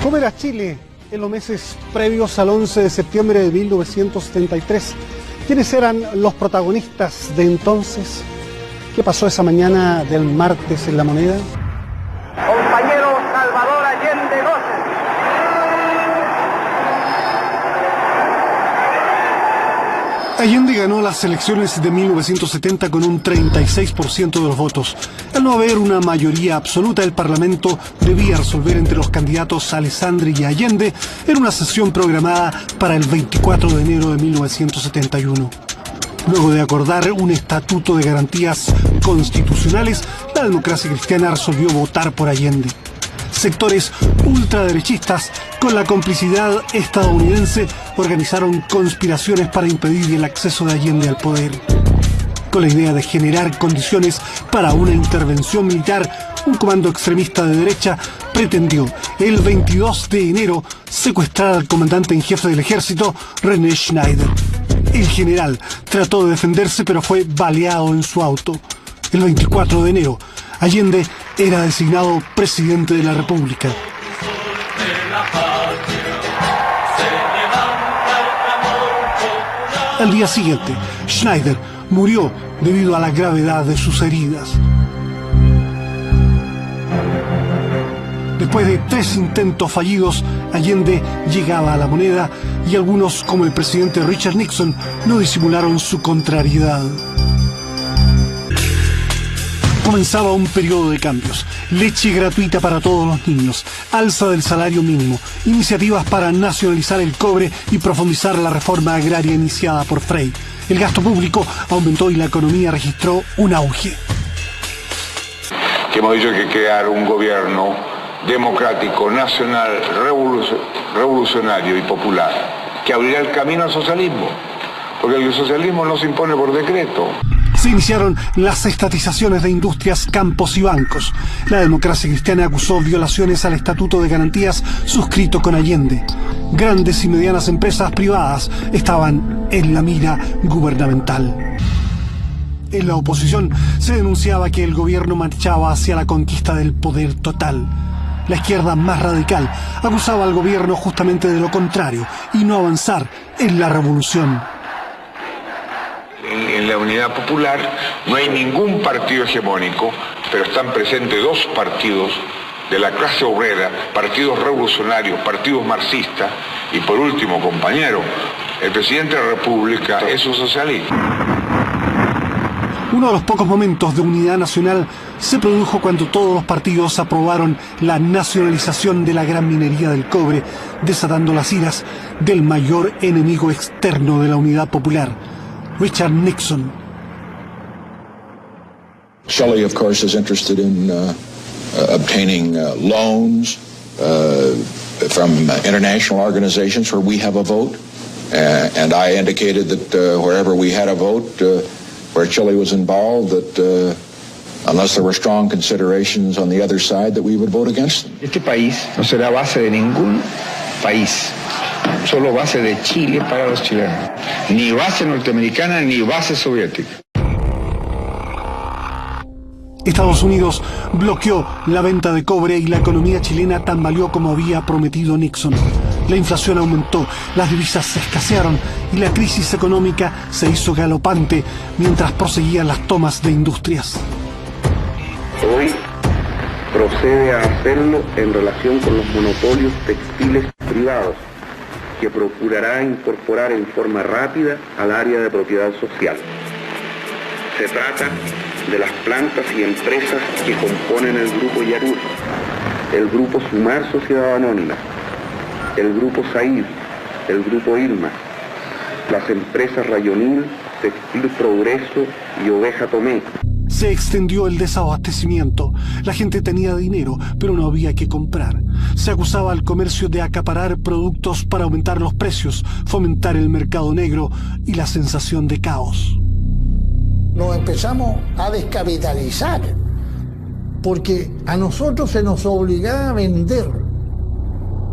¿Cómo era Chile en los meses previos al 11 de septiembre de 1973? ¿Quiénes eran los protagonistas de entonces? ¿Qué pasó esa mañana del martes en La Moneda? Compañero Salvador Allende Gómez. Allende ganó las elecciones de 1970 con un 36% de los votos. Al no haber una mayoría absoluta, el Parlamento debía resolver entre los candidatos Alessandri y Allende en una sesión programada para el 24 de enero de 1971. Luego de acordar un estatuto de garantías constitucionales, la democracia cristiana resolvió votar por Allende. Sectores ultraderechistas, con la complicidad estadounidense, organizaron conspiraciones para impedir el acceso de Allende al poder. Con la idea de generar condiciones para una intervención militar, un comando extremista de derecha pretendió el 22 de enero secuestrar al comandante en jefe del ejército, René Schneider. El general trató de defenderse, pero fue baleado en su auto. El 24 de enero, Allende era designado presidente de la República. Al día siguiente, Schneider murió debido a la gravedad de sus heridas. Después de 3 intentos fallidos, Allende llegaba a La Moneda y algunos, como el presidente Richard Nixon, no disimularon su contrariedad. Comenzaba un periodo de cambios: leche gratuita para todos los niños, alza del salario mínimo, iniciativas para nacionalizar el cobre y profundizar la reforma agraria iniciada por Frei. El gasto público aumentó y la economía registró un auge. Que hemos dicho que hay que crear un gobierno democrático, nacional, revolucionario y popular, que abrirá el camino al socialismo, porque el socialismo no se impone por decreto. Se iniciaron las estatizaciones de industrias, campos y bancos. La democracia cristiana acusó violaciones al Estatuto de Garantías suscrito con Allende. Grandes y medianas empresas privadas estaban en la mira gubernamental. En la oposición se denunciaba que el gobierno marchaba hacia la conquista del poder total. La izquierda más radical acusaba al gobierno justamente de lo contrario y no avanzar en la revolución. En la Unidad Popular no hay ningún partido hegemónico, pero están presentes 2 partidos de la clase obrera, partidos revolucionarios, partidos marxistas, y por último, compañero, el presidente de la República es un socialista. Uno de los pocos momentos de unidad nacional se produjo cuando todos los partidos aprobaron la nacionalización de la gran minería del cobre, desatando las iras del mayor enemigo externo de la Unidad Popular, Richard Nixon. Shelley, of course, is interested in obtaining loans from international organizations where we have a vote, and I indicated that wherever we had a vote, where Chile was involved, that unless there were strong considerations on the other side, that we would vote against them. Este país no será base de ningún país, solo base de Chile para los chilenos. Ni base norteamericana ni base soviética. Estados Unidos bloqueó la venta de cobre y la economía chilena tambaleó como había prometido Nixon. La inflación aumentó, las divisas escasearon y la crisis económica se hizo galopante mientras proseguían las tomas de industrias. Hoy procede a hacerlo en relación con los monopolios textiles privados, que procurará incorporar en forma rápida al área de propiedad social. Se trata de las plantas y empresas que componen el Grupo Yarur, el Grupo Sumar Sociedad Anónima, el Grupo Said, el Grupo Irma, las empresas Rayonil, Textil Progreso y Oveja Tomé. Se extendió el desabastecimiento. La gente tenía dinero, pero no había que comprar. Se acusaba al comercio de acaparar productos para aumentar los precios, fomentar el mercado negro y la sensación de caos. Nos empezamos a descapitalizar, porque a nosotros se nos obligaba a vender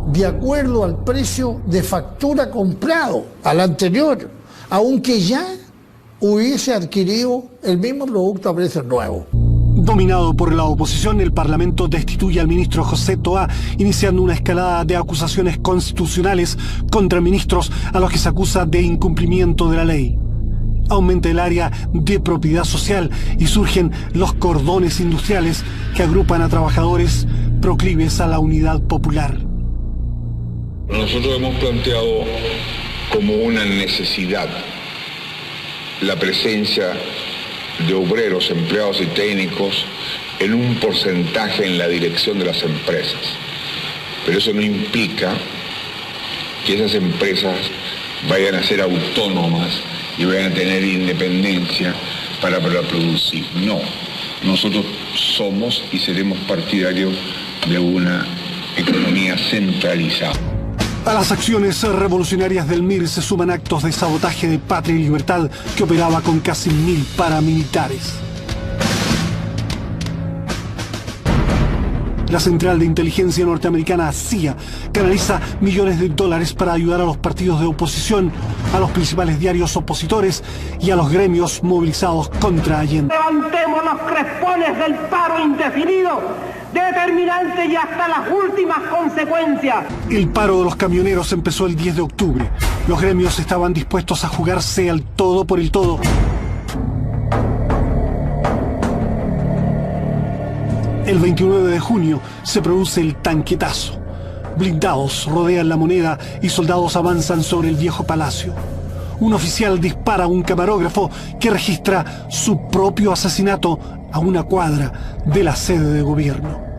de acuerdo al precio de factura comprado, al anterior, aunque ya hubiese adquirido el mismo producto a precios nuevos. Dominado por la oposición, el Parlamento destituye al ministro José Toá, iniciando una escalada de acusaciones constitucionales contra ministros a los que se acusa de incumplimiento de la ley. Aumenta el área de propiedad social y surgen los cordones industriales que agrupan a trabajadores proclives a la unidad popular. Nosotros hemos planteado como una necesidad la presencia de obreros, empleados y técnicos en un porcentaje en la dirección de las empresas. Pero eso no implica que esas empresas vayan a ser autónomas y vayan a tener independencia para producir. No, nosotros somos y seremos partidarios de una economía centralizada. A las acciones revolucionarias del MIR se suman actos de sabotaje de Patria y Libertad, que operaba con casi 1000 paramilitares. La Central de Inteligencia Norteamericana, CIA, canaliza millones de dólares para ayudar a los partidos de oposición, a los principales diarios opositores y a los gremios movilizados contra Allende. Levantemos los crespones del paro indefinido, determinante y hasta las últimas consecuencias. El paro de los camioneros empezó el 10 de octubre. Los gremios estaban dispuestos a jugarse al todo por el todo. El 29 de junio se produce el tanquetazo. Blindados rodean la Moneda y soldados avanzan sobre el viejo palacio. Un oficial dispara a un camarógrafo que registra su propio asesinato a una cuadra de la sede de gobierno.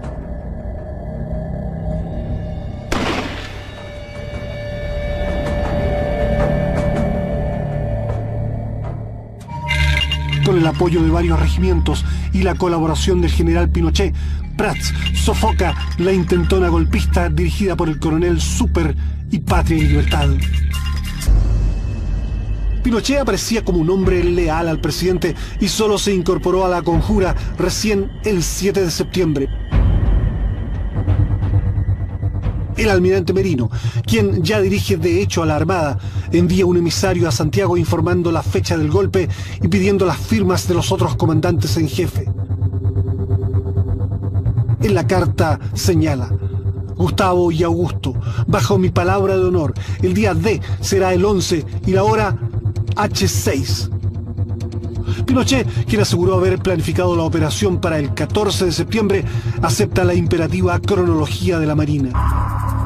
Con el apoyo de varios regimientos y la colaboración del general Pinochet, Prats sofoca la intentona golpista dirigida por el coronel Super y Patria y Libertad. Pinochet aparecía como un hombre leal al presidente y solo se incorporó a la conjura recién el 7 de septiembre. El almirante Merino, quien ya dirige de hecho a la Armada, envía un emisario a Santiago informando la fecha del golpe y pidiendo las firmas de los otros comandantes en jefe. En la carta señala: Gustavo y Augusto, bajo mi palabra de honor, el día D será el 11 y la hora H6. Pinochet, quien aseguró haber planificado la operación para el 14 de septiembre, acepta la imperativa cronología de la Marina.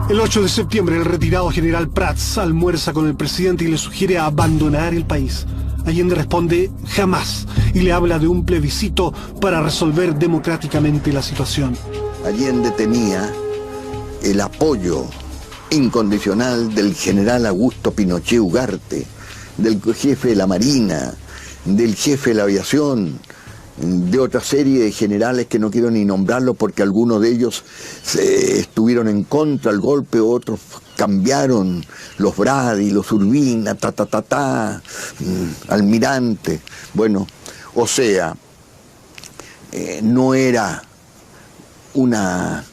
El 8 de septiembre, el retirado general Prats almuerza con el presidente y le sugiere abandonar el país. Allende responde jamás y le habla de un plebiscito para resolver democráticamente la situación. Allende tenía el apoyo incondicional del general Augusto Pinochet Ugarte, del jefe de la Marina, del jefe de la aviación, de otra serie de generales que no quiero ni nombrarlos porque algunos de ellos estuvieron en contra del golpe, otros cambiaron, los Brady, los Urbina, almirante. Bueno, o sea, no era una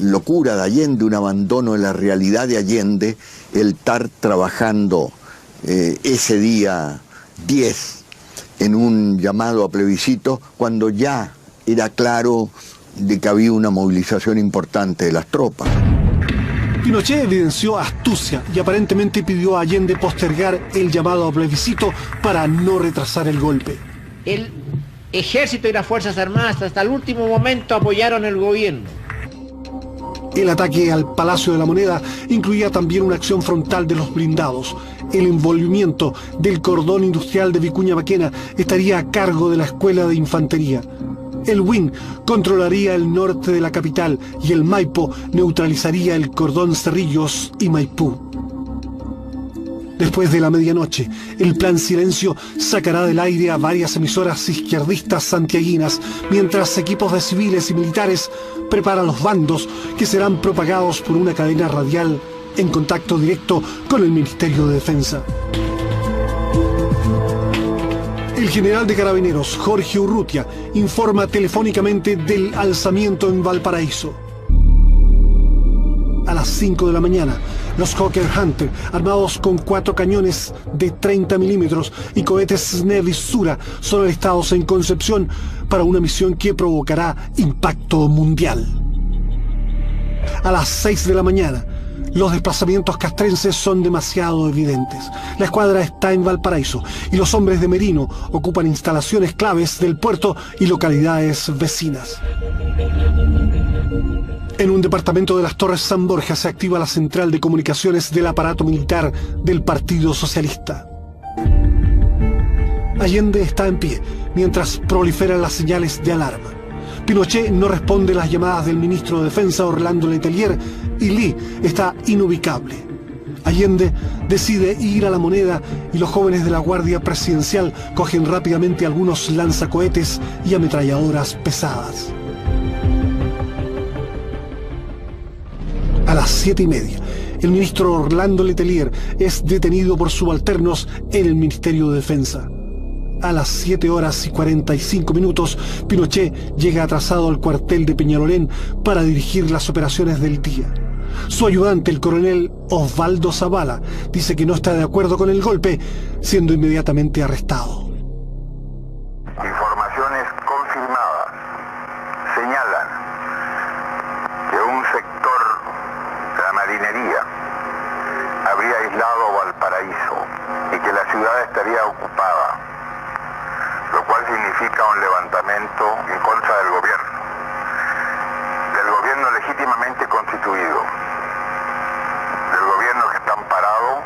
locura de Allende, un abandono de la realidad de Allende, el estar trabajando ese día 10 en un llamado a plebiscito, cuando ya era claro de que había una movilización importante de las tropas. Pinochet evidenció astucia y aparentemente pidió a Allende postergar el llamado a plebiscito para no retrasar el golpe. El ejército y las Fuerzas Armadas hasta el último momento apoyaron el gobierno. El ataque al Palacio de la Moneda incluía también una acción frontal de los blindados. El envolvimiento del cordón industrial de Vicuña Maquena estaría a cargo de la Escuela de Infantería. El WIN controlaría el norte de la capital y el Maipo neutralizaría el cordón Cerrillos y Maipú. Después de la medianoche, el Plan Silencio sacará del aire a varias emisoras izquierdistas santiaguinas, mientras equipos de civiles y militares preparan los bandos que serán propagados por una cadena radial en contacto directo con el Ministerio de Defensa. El general de Carabineros, Jorge Urrutia, informa telefónicamente del alzamiento en Valparaíso. A las 5 de la mañana, Los Hawker Hunter, armados con 4 cañones de 30 milímetros y cohetes Snevi Sura, son alistados en Concepción para una misión que provocará impacto mundial. A las 6 de la mañana, los desplazamientos castrenses son demasiado evidentes. La escuadra está en Valparaíso y los hombres de Merino ocupan instalaciones claves del puerto y localidades vecinas. En un departamento de las Torres San Borja se activa la central de comunicaciones del aparato militar del Partido Socialista. Allende está en pie mientras proliferan las señales de alarma. Pinochet no responde las llamadas del ministro de Defensa Orlando Letelier y Lee está inubicable. Allende decide ir a La Moneda y los jóvenes de la Guardia Presidencial cogen rápidamente algunos lanzacohetes y ametralladoras pesadas. A las 7:30, el ministro Orlando Letelier es detenido por subalternos en el Ministerio de Defensa. A las 7:45, Pinochet llega atrasado al cuartel de Peñalolén para dirigir las operaciones del día. Su ayudante, el coronel Osvaldo Zavala, dice que no está de acuerdo con el golpe, siendo inmediatamente arrestado. Informaciones confirmadas señalan que un sector de la marinería habría aislado Valparaíso y que la ciudad estaría ocupada, lo cual significa un levantamiento en contra del gobierno legítimamente constituido, del gobierno que está amparado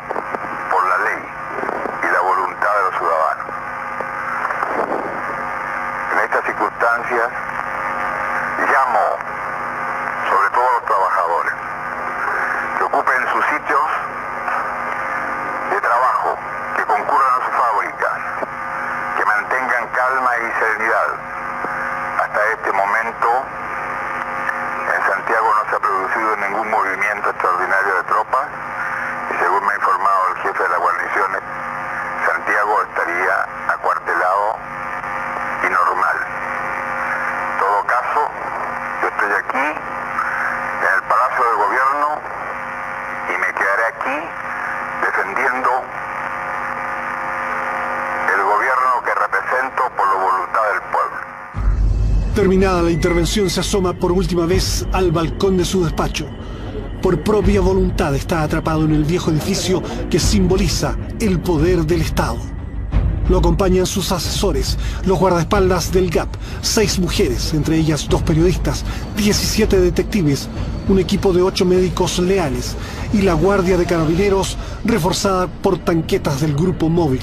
por la ley y la voluntad de los ciudadanos. En estas circunstancias llamo sobre todo a los trabajadores que ocupen sus sitios de trabajo, que concurran a sus fábricas, que mantengan calma y serenidad. Hasta este momento en Santiago no se ha producido ningún movimiento extraordinario de tropas y según me ha informado el jefe de las guarniciones, Santiago estaría acuartelado y normal. En todo caso, yo estoy aquí en el Palacio de Gobierno y me quedaré aquí defendiendo el gobierno que represento por la voluntad del pueblo. Terminada la intervención, se asoma por última vez al balcón de su despacho. Por propia voluntad está atrapado en el viejo edificio que simboliza el poder del Estado. Lo acompañan sus asesores, los guardaespaldas del GAP, 6 mujeres, entre ellas 2 periodistas, 17 detectives, un equipo de 8 médicos leales y la Guardia de Carabineros reforzada por tanquetas del Grupo Móvil.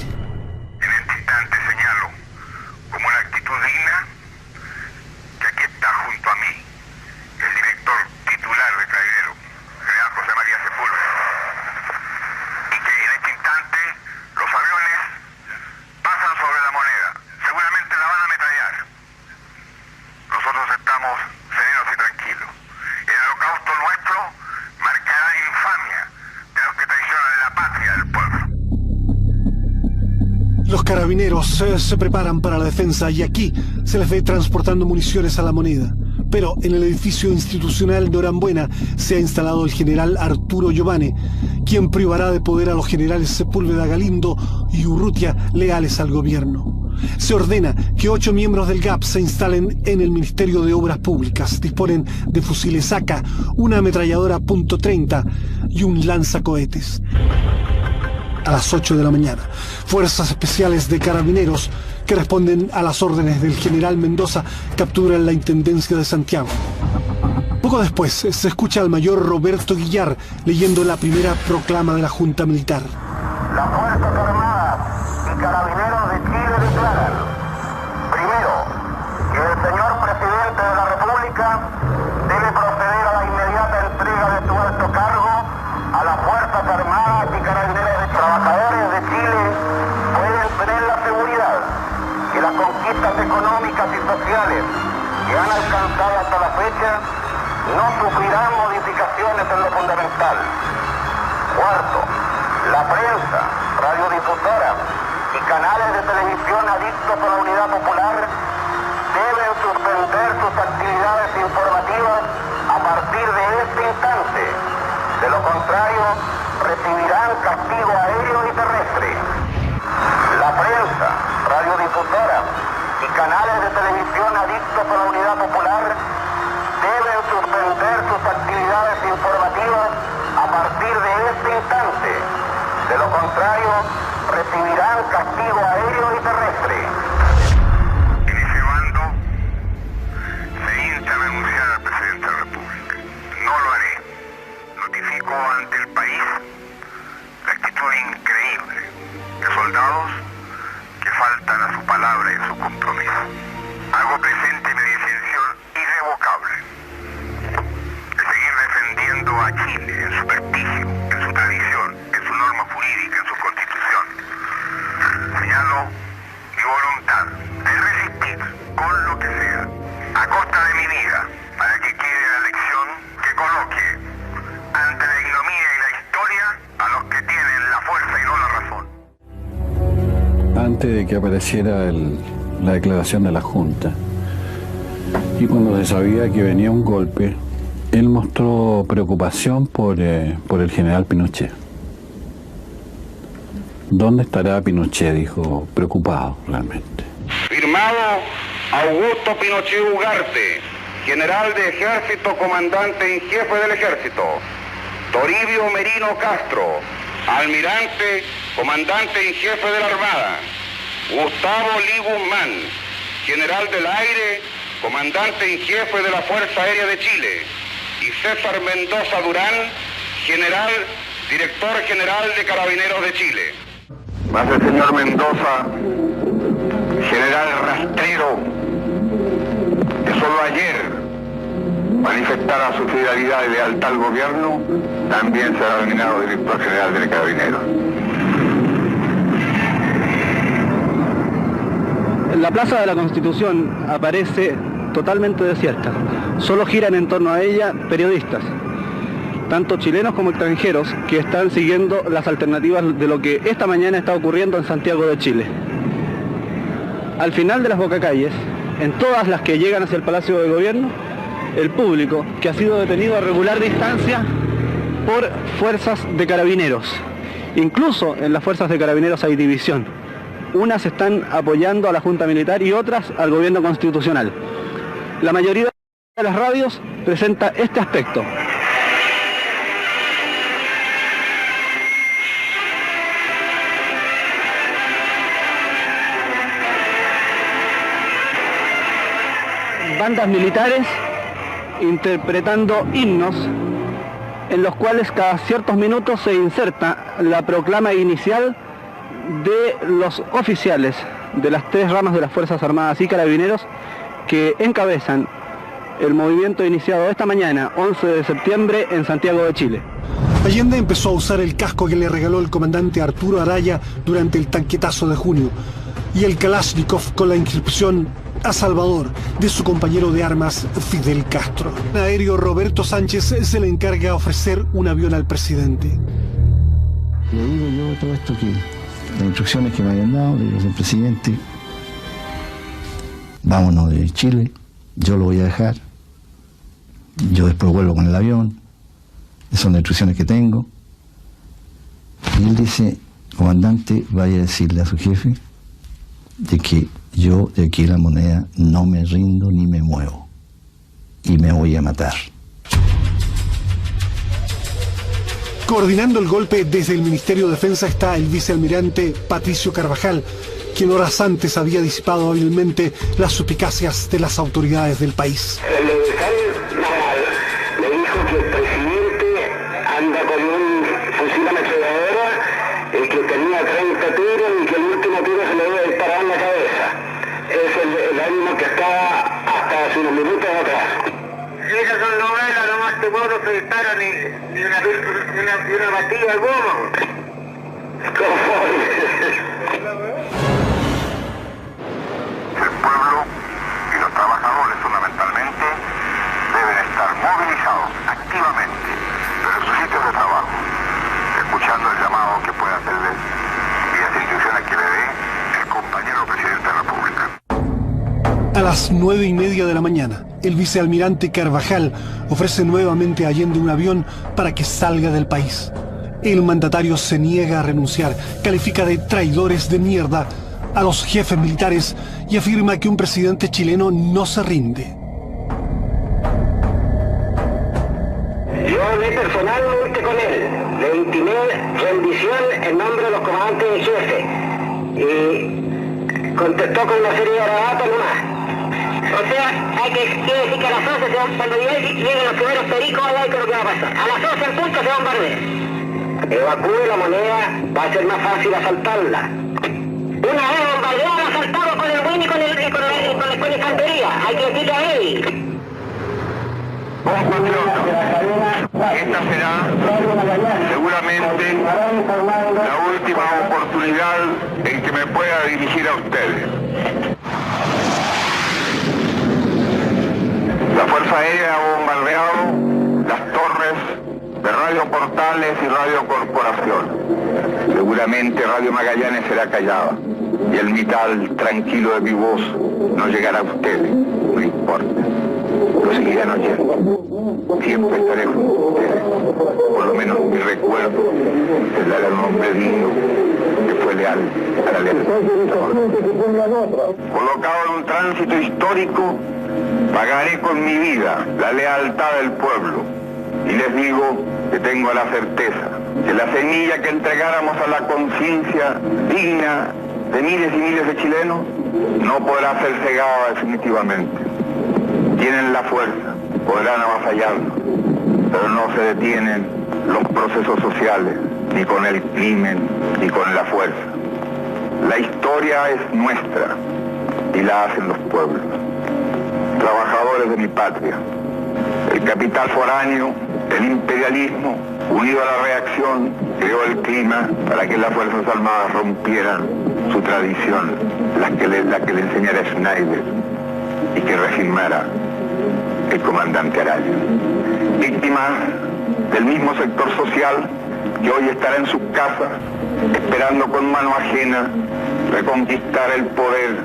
Los carabineros se preparan para la defensa y aquí se les ve transportando municiones a La Moneda. Pero en el edificio institucional Norambuena se ha instalado el general Arturo Giovane, quien privará de poder a los generales Sepúlveda Galindo y Urrutia, leales al gobierno. Se ordena que 8 miembros del GAP se instalen en el Ministerio de Obras Públicas. Disponen de fusiles AK, una ametralladora .30 y un lanzacohetes. A las 8 de la mañana, fuerzas especiales de carabineros que responden a las órdenes del general Mendoza capturan la Intendencia de Santiago. Poco después se escucha al mayor Roberto Guillar leyendo la primera proclama de la Junta Militar. Las Fuerzas Armadas y Carabineros de Chile declaran, primero, que el señor Presidente de la República debe proceder a la inmediata entrega de su alto cargo a las Fuerzas Armadas y Carabineros. Trabajadores de Chile pueden tener la seguridad que las conquistas económicas y sociales que han alcanzado hasta la fecha no sufrirán modificaciones en lo fundamental. Cuarto, la prensa, radiodifusora y canales de televisión adictos a la unidad popular deben suspender sus actividades informativas a partir de este instante. De lo contrario, recibirán castigo aéreo y terrestre. La prensa, radiodifusora y canales de televisión adictos a la Unidad Popular deben suspender sus actividades informativas a partir de este instante. De lo contrario, recibirán castigo aéreo y terrestre. En ese bando se insta a renunciar al presidente de la República. No lo haré. Notifico ante el país la actitud increíble de soldados que faltan a su palabra y a su compromiso. Hago presente mi decisión irrevocable de seguir defendiendo a Chile en su prestigio, en su tradición, en su norma jurídica, en su constitución. Señalo mi voluntad de resistir con lo que sea, a costa de mi vida, para que quede la lección que coloque ante la ignominia y la historia a los que tienen la fuerza y no la razón. Antes de que apareciera la declaración de la Junta, y cuando se sabía que venía un golpe, él mostró preocupación por el general Pinochet. ¿Dónde estará Pinochet?, dijo, preocupado realmente. Firmado Augusto Pinochet Ugarte, general de ejército, comandante en jefe del ejército. Toribio Merino Castro, almirante, comandante en jefe de la Armada. Gustavo Lee Guzmán, general del aire, comandante en jefe de la Fuerza Aérea de Chile. Y César Mendoza Durán, general, director general de Carabineros de Chile. Más el señor Mendoza, general rastrero, que solo ayer manifestara su fidelidad y lealtad al gobierno, también será nominado director general de Carabineros. La Plaza de la Constitución aparece totalmente desierta. Solo giran en torno a ella periodistas, tanto chilenos como extranjeros, que están siguiendo las alternativas de lo que esta mañana está ocurriendo en Santiago de Chile. Al final de las bocacalles, en todas las que llegan hacia el Palacio de Gobierno, el público que ha sido detenido a regular distancia por fuerzas de carabineros. Incluso en las fuerzas de carabineros hay división. Unas están apoyando a la Junta Militar y otras al gobierno constitucional. La mayoría de las radios presenta este aspecto. Bandas militares interpretando himnos en los cuales cada ciertos minutos se inserta la proclama inicial de los oficiales de las tres ramas de las Fuerzas Armadas y Carabineros que encabezan el movimiento iniciado esta mañana, 11 de septiembre, en Santiago de Chile. Allende empezó a usar el casco que le regaló el comandante Arturo Araya durante el tanquetazo de junio y el Kalashnikov con la inscripción a Salvador de su compañero de armas Fidel Castro. El aéreo Roberto Sánchez se le encarga ofrecer un avión al presidente. Le digo yo todo esto, que las instrucciones que me habían dado, le digo al presidente, vámonos de Chile, yo lo voy a dejar, yo después vuelvo con el avión, esas son las instrucciones que tengo. Y él dice, comandante, vaya a decirle a su jefe de que yo de aquí La Moneda no me rindo ni me muevo y me voy a matar. Coordinando el golpe desde el Ministerio de Defensa está el vicealmirante Patricio Carvajal, quien horas antes había disipado hábilmente las suspicacias de las autoridades del país. El Naval le dijo que el presidente anda con un fusil ametralladora, el que tenía 30 tiros y que el último tiro se le debe disparar en la cabeza. Es el ánimo que estaba hasta hace unos minutos atrás. Esas son novelas, nomás te puedo no se dispara ni una batida de goma. El pueblo y los trabajadores fundamentalmente deben estar movilizados activamente desde sus sitios de trabajo, escuchando el llamado que pueda hacerles y las instrucciones que le dé el compañero presidente de la República. A las 9:30 de la mañana, el vicealmirante Carvajal ofrece nuevamente a Allende un avión para que salga del país. El mandatario se niega a renunciar, califica de traidores de mierda a los jefes militares y afirma que un presidente chileno no se rinde. Yo hablé personalmente con él, le intimé rendición en nombre de los comandantes en jefe y contestó con una serie de garabatos nomás. O sea, quiere decir que a las 11 cuando lleguen los primeros pericos, a ver qué es lo que va a pasar. A las 11 en punto se bombardea. Evacúe la moneda, va a ser más fácil asaltarla. Una vez bombardeada, asaltamos con el Win y con la infantería. Hay que decirle a él. Esta será seguramente la última oportunidad en que me pueda dirigir a ustedes. La Fuerza Aérea ha bombardeado las torres de Radio Portales y Radio Corporación. Seguramente Radio Magallanes será callada y el vital tranquilo de mi voz no llegará a ustedes, no importa. Lo seguirán oyendo. Siempre estaré junto a ustedes. Por lo menos mi recuerdo tendrá el nombre digno que fue leal a la lealtad. Colocado en un tránsito histórico, pagaré con mi vida la lealtad del pueblo. Y les digo que tengo la certeza que la semilla que entregáramos a la conciencia digna de miles y miles de chilenos no podrá ser cegada definitivamente. Tienen la fuerza, podrán avasallarnos, pero no se detienen los procesos sociales, ni con el crimen, ni con la fuerza. La historia es nuestra y la hacen los pueblos. Trabajadores de mi patria, el capital foráneo, el imperialismo, unido a la reacción, creó el clima para que las Fuerzas Armadas rompieran su tradición, la que le enseñara Schneider y que reafirmara el comandante Araya. Víctimas del mismo sector social que hoy estará en sus casas esperando con mano ajena reconquistar el poder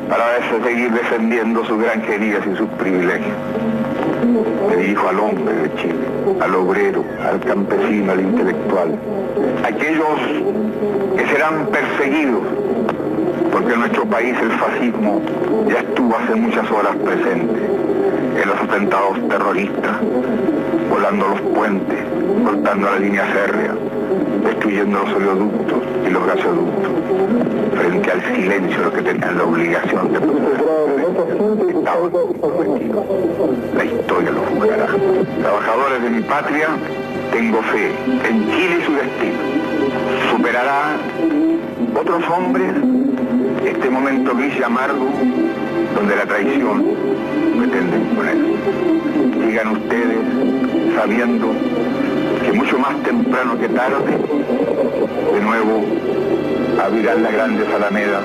para seguir defendiendo sus granjerías y sus privilegios. Me dirijo al hombre de Chile, al obrero, al campesino, al intelectual, aquellos que serán perseguidos, porque en nuestro país el fascismo ya estuvo hace muchas horas presente, en los atentados terroristas, volando los puentes, cortando la línea férrea, destruyendo los oleoductos y los gasoductos, frente al silencio de los que tenían la obligación de proteger. Estaban comprometidos. La historia los juzgará. Trabajadores de mi patria, tengo fe en Chile y su destino. Superará otros hombres este momento gris y amargo donde la traición pretende imponer. Sigan ustedes sabiendo que mucho más temprano que tarde, de nuevo abrirán las grandes alamedas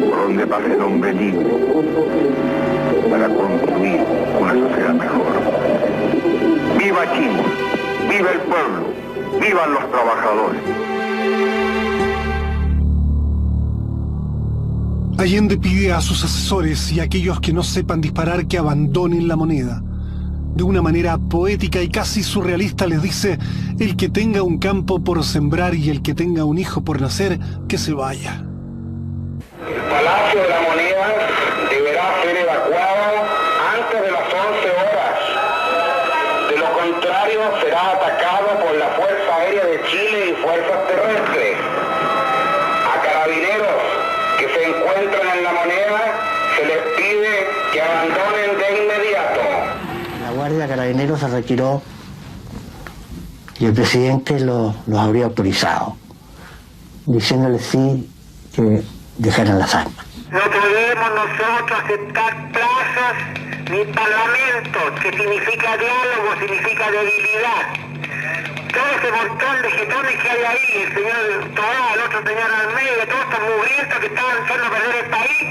por donde pase el hombre libre para construir una sociedad mejor. ¡Viva Chile! ¡Viva el pueblo! ¡Vivan los trabajadores! Allende pide a sus asesores y a aquellos que no sepan disparar que abandonen la moneda. De una manera poética y casi surrealista les dice: el que tenga un campo por sembrar y el que tenga un hijo por nacer, que se vaya. El Palacio de la Moneda deberá ser evacuado antes de las 11 horas. De lo contrario, será atacado por la Fuerza Aérea de Chile y fuerzas terrestres. A carabineros que se encuentran en la moneda se les pide que abandonen de inmediato. La Guardia Carabineros se retiró y el presidente los habría autorizado, diciéndole sí que dejaran las armas. No podemos nosotros aceptar plazas ni parlamentos, que significa diálogo, significa debilidad. Todo ese montón de jetones que hay ahí, el señor Tobá, el otro señor Almeida, todos estos mugrientos que estaban echando a perder el país,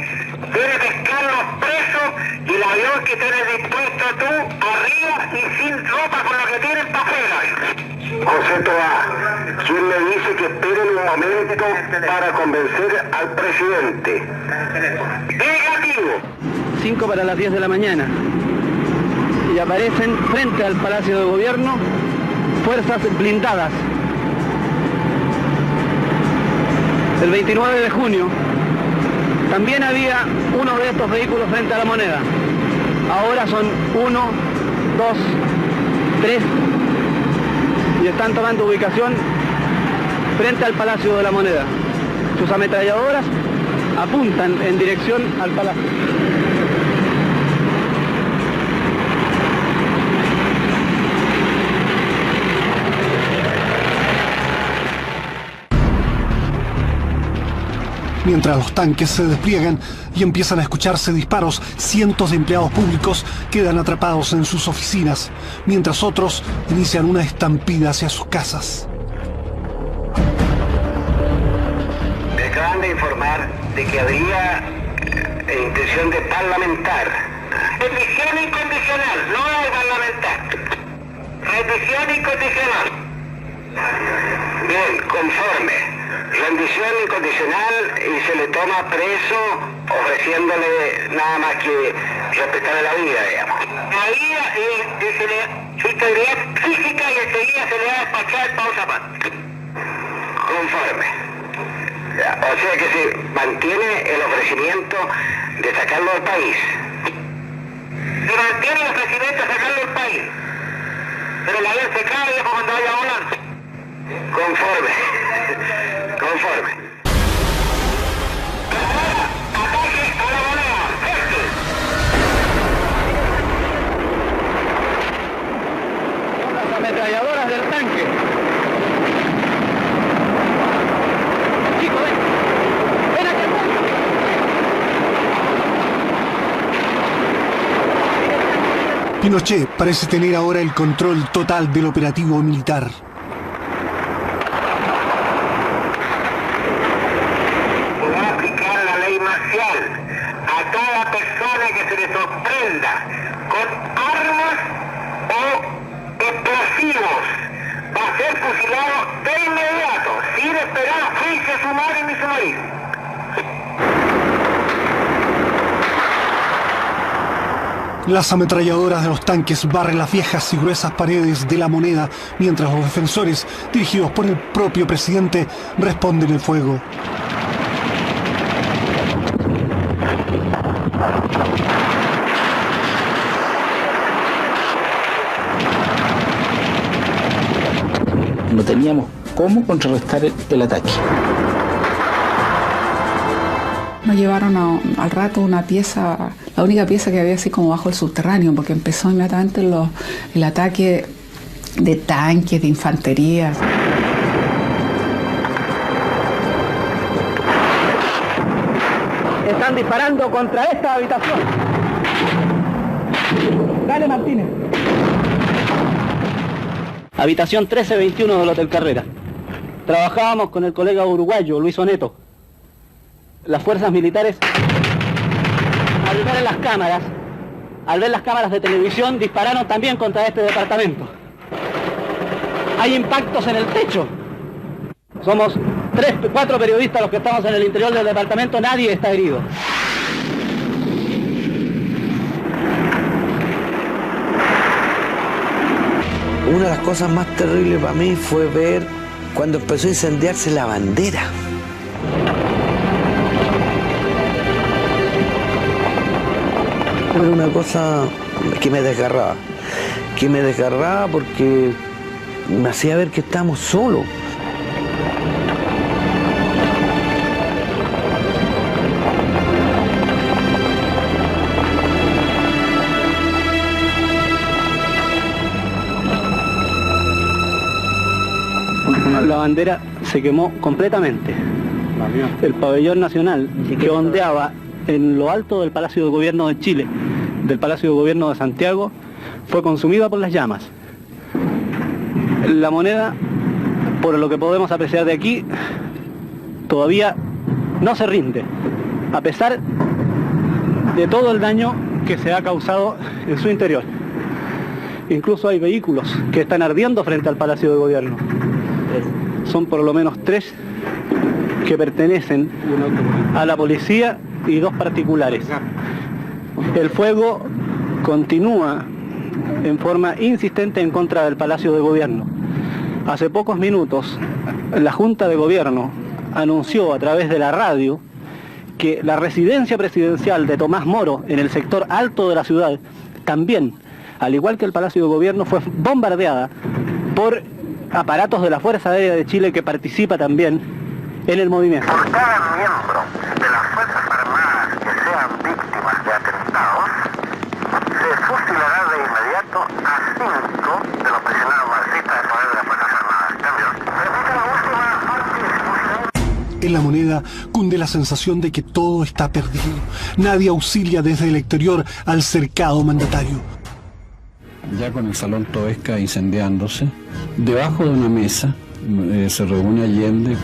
viene a pescarlos presos y el avión que tienes dispuesto tú, arriba y sin ropa con lo que tienen para afuera. José Tobá, ¿quién le dice que esperen un momento para convencer al presidente? Negativo. 5 para las 10 de la mañana. Y aparecen frente al Palacio de Gobierno fuerzas blindadas El 29 de junio también había uno de estos vehículos frente a la Moneda. Ahora son 1, 2, 3 y están tomando ubicación frente al Palacio de la Moneda. Sus ametralladoras apuntan en dirección al palacio. Mientras los tanques se despliegan y empiezan a escucharse disparos, cientos de empleados públicos quedan atrapados en sus oficinas, mientras otros inician una estampida hacia sus casas. Me acaban de informar de que habría intención de parlamentar. Rendición incondicional, no de parlamentar. Rendición incondicional. Bien, conforme. Rendición incondicional y se le toma preso ofreciéndole nada más que respetar la vida, digamos. La vida y su integridad física y enseguida se le va a despachar pausa paz. Conforme. O sea que se mantiene el ofrecimiento de sacarlo del país. Se mantiene el ofrecimiento de sacarlo del país. Pero la vez se cae y después cuando vaya a volar. Conforme. Conforme. Ataque a la Moneda. Son las ametralladoras del tanque. Chico, ven. Ven aquí. Pinochet parece tener ahora el control total del operativo militar. Con armas o explosivos va a ser fusilado de inmediato, sin esperar juicio sumario ni sumario. Las ametralladoras de los tanques barren las viejas y gruesas paredes de la Moneda, mientras los defensores, dirigidos por el propio presidente, responden el fuego. No teníamos cómo contrarrestar el ataque. Nos llevaron al rato una pieza, la única pieza que había así como bajo el subterráneo, porque empezó inmediatamente el ataque de tanques, de infantería. Están disparando contra esta habitación. Dale, Martínez. Habitación 1321 del Hotel Carrera. Trabajábamos con el colega uruguayo, Luis Oneto. Las fuerzas militares, al ver las cámaras de televisión, dispararon también contra este departamento. Hay impactos en el techo. Somos 4 periodistas los que estamos en el interior del departamento, nadie está herido. Una de las cosas más terribles para mí fue ver cuando empezó a incendiarse la bandera. Era una cosa que me desgarraba porque me hacía ver que estábamos solos. La bandera se quemó completamente. El pabellón nacional que ondeaba en lo alto del Palacio de Gobierno de Chile, del Palacio de Gobierno de Santiago, fue consumida por las llamas. La Moneda, por lo que podemos apreciar de aquí, todavía no se rinde, a pesar de todo el daño que se ha causado en su interior. Incluso hay vehículos que están ardiendo frente al Palacio de Gobierno. Son por lo menos 3 que pertenecen a la policía y 2 particulares. El fuego continúa en forma insistente en contra del Palacio de Gobierno. Hace pocos minutos, la Junta de Gobierno anunció a través de la radio que la residencia presidencial de Tomás Moro en el sector alto de la ciudad también, al igual que el Palacio de Gobierno, fue bombardeada por aparatos de la Fuerza Aérea de Chile que participa también en el movimiento. Por cada miembro de las Fuerzas Armadas que sean víctimas de atentados, se fusilará de inmediato a 5 de los prisioneros marxistas de poder de las Fuerzas Armadas. Cambio. Repita la última parte. En La Moneda cunde la sensación de que todo está perdido. Nadie auxilia desde el exterior al cercado mandatario. Ya con el Salón Toesca incendiándose, debajo de una mesa se reúne Allende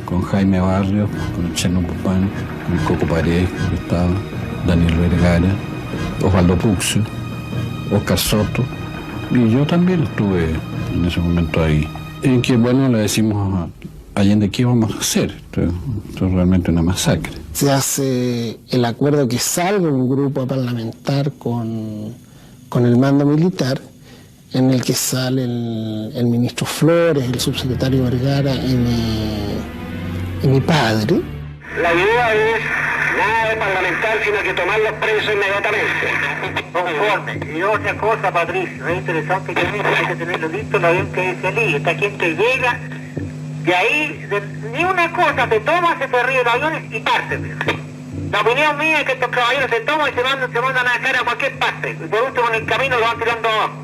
con Jaime Barrios, con el Cheno Pupán, con el Coco Paredes, que estaba, Daniel Vergara, Osvaldo Puxio, Oscar Soto, y yo también estuve en ese momento ahí, en que, bueno, le decimos a Allende, ¿qué vamos a hacer? Esto es realmente una masacre. Se hace el acuerdo que salga un grupo a parlamentar con el mando militar, en el que sale el ministro Flores, el subsecretario Vergara y mi padre. La idea es nada de parlamentar, sino que tomar los presos inmediatamente. Conforme. Y otra cosa, Patricio, es interesante que hay que tenerlo listo el avión que dice allí. Esta gente llega, de ahí, ni una cosa, se toma, se ríe el avión y parte. La opinión mía es que estos caballeros se toman y se mandan a cara a cualquier parte. Y por último, en el camino lo van tirando abajo.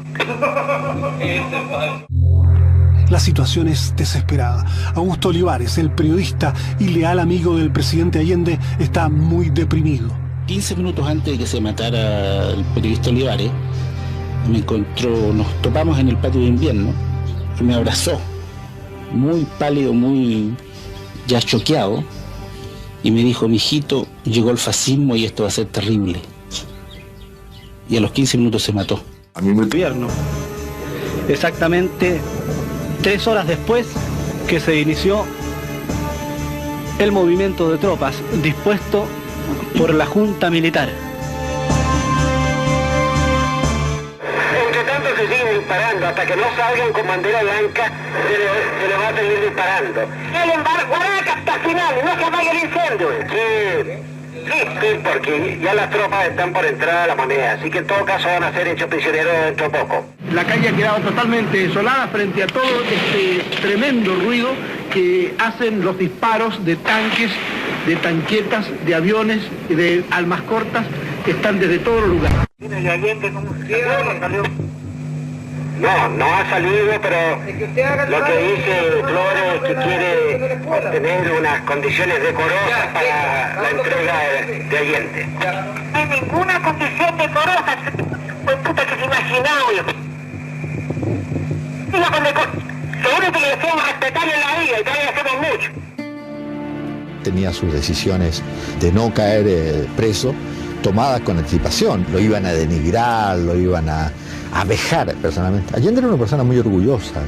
La situación es desesperada. Augusto Olivares, el periodista y leal amigo del presidente Allende, está muy deprimido. 15 minutos antes de que se matara el periodista Olivares, nos topamos en el patio de invierno y me abrazó, muy pálido, muy ya choqueado, y me dijo: mijito, llegó el fascismo y esto va a ser terrible. Y a los 15 minutos se mató. A mí me gobierno. Exactamente 3 horas después que se inició el movimiento de tropas dispuesto por la Junta Militar. Entre tanto se siguen disparando, hasta que no salgan con bandera blanca, se le va a seguir disparando. El embargo hasta el final, no se apague el incendio. Sí, porque ya las tropas están por entrar a La Moneda, así que en todo caso van a ser hechos prisioneros dentro de poco. La calle ha quedado totalmente desolada frente a todo este tremendo ruido que hacen los disparos de tanques, de tanquetas, de aviones, de armas cortas que están desde todos los lugares. ¿Y Allende cómo salió? No ha salido, pero lo que dice Flores es que quiere obtener unas condiciones decorosas para la entrega de Allende. No hay ninguna condición decorosa, pues puta que se imaginaba, viejo. Seguro que le decimos respetar en la vida y todavía hacemos mucho. Tenía sus decisiones de no caer preso tomadas con anticipación. Lo iban a denigrar, lo iban a vejar personalmente. Allende era una persona muy orgullosa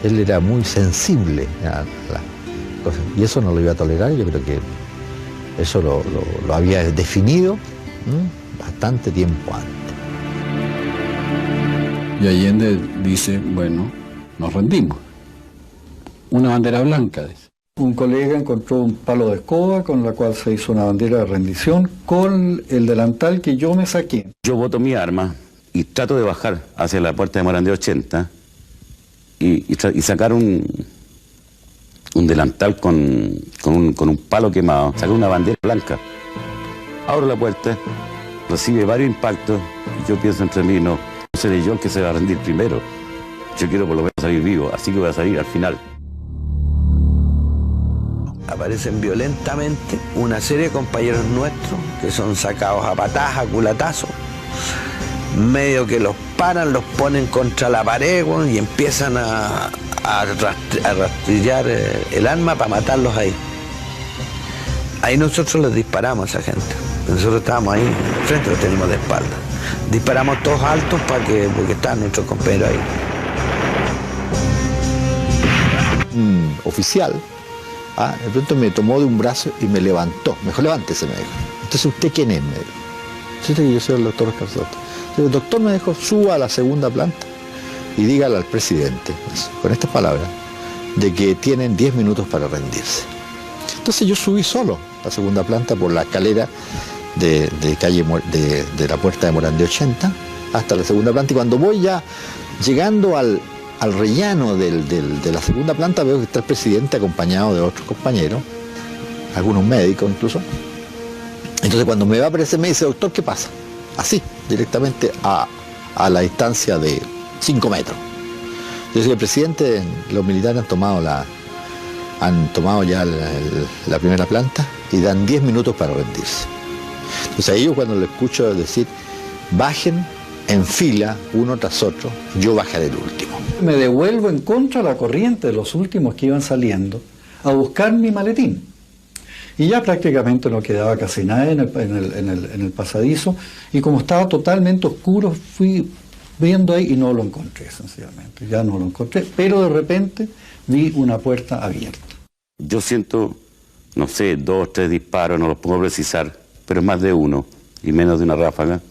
él era muy sensible a las cosas, y eso no lo iba a tolerar. Yo creo que eso lo había definido bastante tiempo antes. Y Allende dice, bueno, nos rendimos. Una bandera blanca, dice. Un colega encontró un palo de escoba con la cual se hizo una bandera de rendición con el delantal que yo me saqué. Yo boto mi arma y trato de bajar hacia la puerta de Morandé 80 y sacar un delantal con un palo quemado, sacar una bandera blanca. Abro la puerta, recibe varios impactos y yo pienso entre mí, no seré yo el que se va a rendir primero. Yo quiero por lo menos salir vivo, así que voy a salir al final. Aparecen violentamente una serie de compañeros nuestros que son sacados a patadas, a culatazos, medio que los paran, los ponen contra la pared y empiezan a rastrillar el arma para matarlos ahí. Ahí nosotros les disparamos a esa gente. Nosotros estábamos ahí, frente los tenemos de espalda. Disparamos todos altos porque estaban nuestros compañeros ahí. Oficial, de pronto me tomó de un brazo y me levantó. Me dijo, levántese, me dijo. Entonces, ¿usted quién es? Me dijo. Yo soy el doctor Oscar Soto. El doctor me dijo, suba a la segunda planta y dígale al presidente, con estas palabras, de que tienen 10 minutos para rendirse. Entonces yo subí solo a la segunda planta por la escalera de la puerta de Morandé 80 hasta la segunda planta, y cuando voy ya llegando al rellano de la segunda planta, veo que está el presidente acompañado de otros compañeros, algunos médicos incluso. Entonces cuando me va a aparecer me dice, doctor, ¿qué pasa? Así, directamente a la distancia de 5 metros. Yo sé que el presidente, los militares han tomado ya la primera planta y dan 10 minutos para rendirse. Entonces a ellos, cuando les escucho decir, bajen en fila uno tras otro, yo bajaré el último. Me devuelvo en contra de la corriente de los últimos que iban saliendo a buscar mi maletín. Y ya prácticamente no quedaba casi nada en el pasadizo, y como estaba totalmente oscuro, fui viendo ahí y no lo encontré, sencillamente. Ya no lo encontré, pero de repente vi una puerta abierta. Yo siento, no sé, 2 o 3 disparos, no los puedo precisar, pero más de uno y menos de una ráfaga.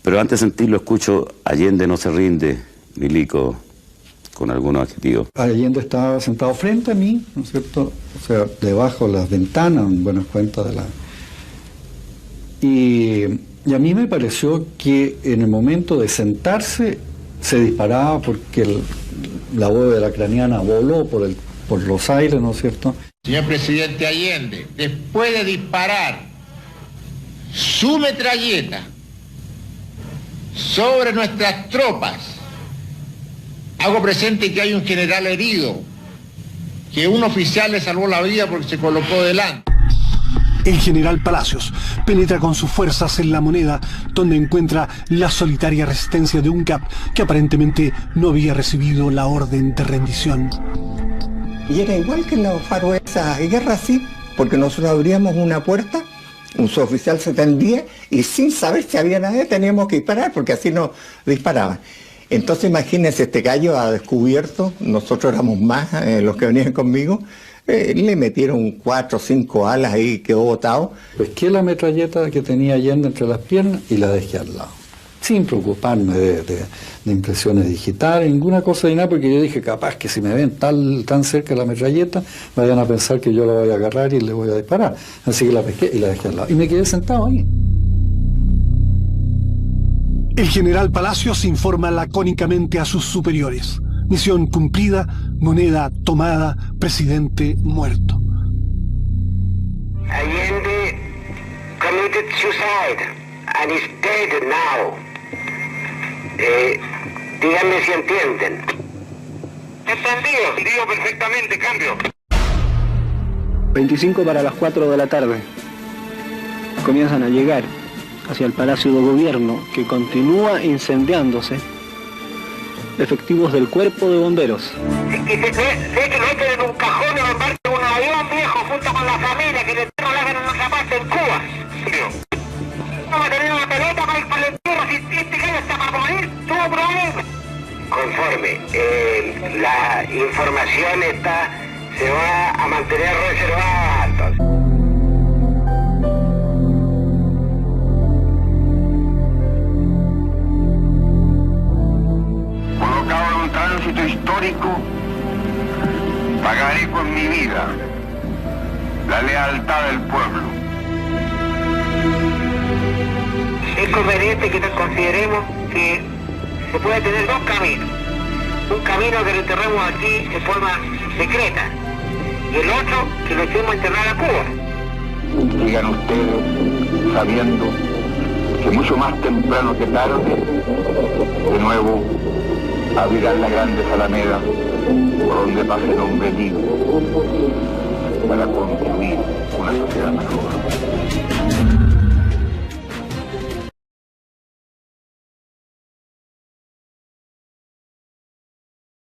Pero antes de sentirlo escucho, Allende no se rinde, Milico, con algunos adjetivos. Allende estaba sentado frente a mí, ¿no es cierto? O sea, debajo de las ventanas, en buenas cuentas de la... Y a mí me pareció que en el momento de sentarse se disparaba porque la bóveda craneana voló por los aires, ¿no es cierto? Señor presidente Allende, después de disparar su metralleta sobre nuestras tropas, hago presente que hay un general herido, que un oficial le salvó la vida porque se colocó delante. El general Palacios penetra con sus fuerzas en La Moneda, donde encuentra la solitaria resistencia de un CAP que aparentemente no había recibido la orden de rendición. Y era igual que en la faroesa guerra, sí, porque nosotros abríamos una puerta, un suboficial se tendía y sin saber si había nadie teníamos que disparar, porque así nos disparaban. Entonces imagínense, este gallo ha descubierto, nosotros éramos más los que venían conmigo, le metieron 4 o 5 alas ahí, quedó botado. Pesqué la metralleta que tenía Allende entre las piernas y la dejé al lado, sin preocuparme de impresiones digitales, ninguna cosa ni nada, porque yo dije, capaz que si me ven tan cerca de la metralleta, vayan a pensar que yo la voy a agarrar y le voy a disparar. Así que la pesqué y la dejé al lado. Y me quedé sentado ahí. El general Palacios informa lacónicamente a sus superiores. Misión cumplida, Moneda tomada, presidente muerto. Allende committed suicide and is dead now. Díganme si entienden. Entendido, digo perfectamente, cambio. 25 para las 4 de la tarde. Comienzan a llegar hacia el Palacio de Gobierno, que continúa incendiándose, efectivos del Cuerpo de Bomberos. Sé que lo meten en un cajón y lo embarcan en un avión viejo junto con la familia, que le lo hagan en otra parte en Cuba. Vamos a tener una pelota para ir para el entierro, si este gallo está para morir, tuvo problemas. Conforme, la información se va a mantener reservada, entonces. Colocado en un tránsito histórico, pagaré con mi vida la lealtad del pueblo. Es conveniente que nos consideremos que se puede tener 2 caminos. Un camino que lo enterremos aquí de forma secreta y el otro que lo echemos a enterrar a Cuba. Sigan ustedes sabiendo que mucho más temprano que tarde, de nuevo abrirán las grandes alamedas por donde pase el hombre libre para construir una sociedad mejor.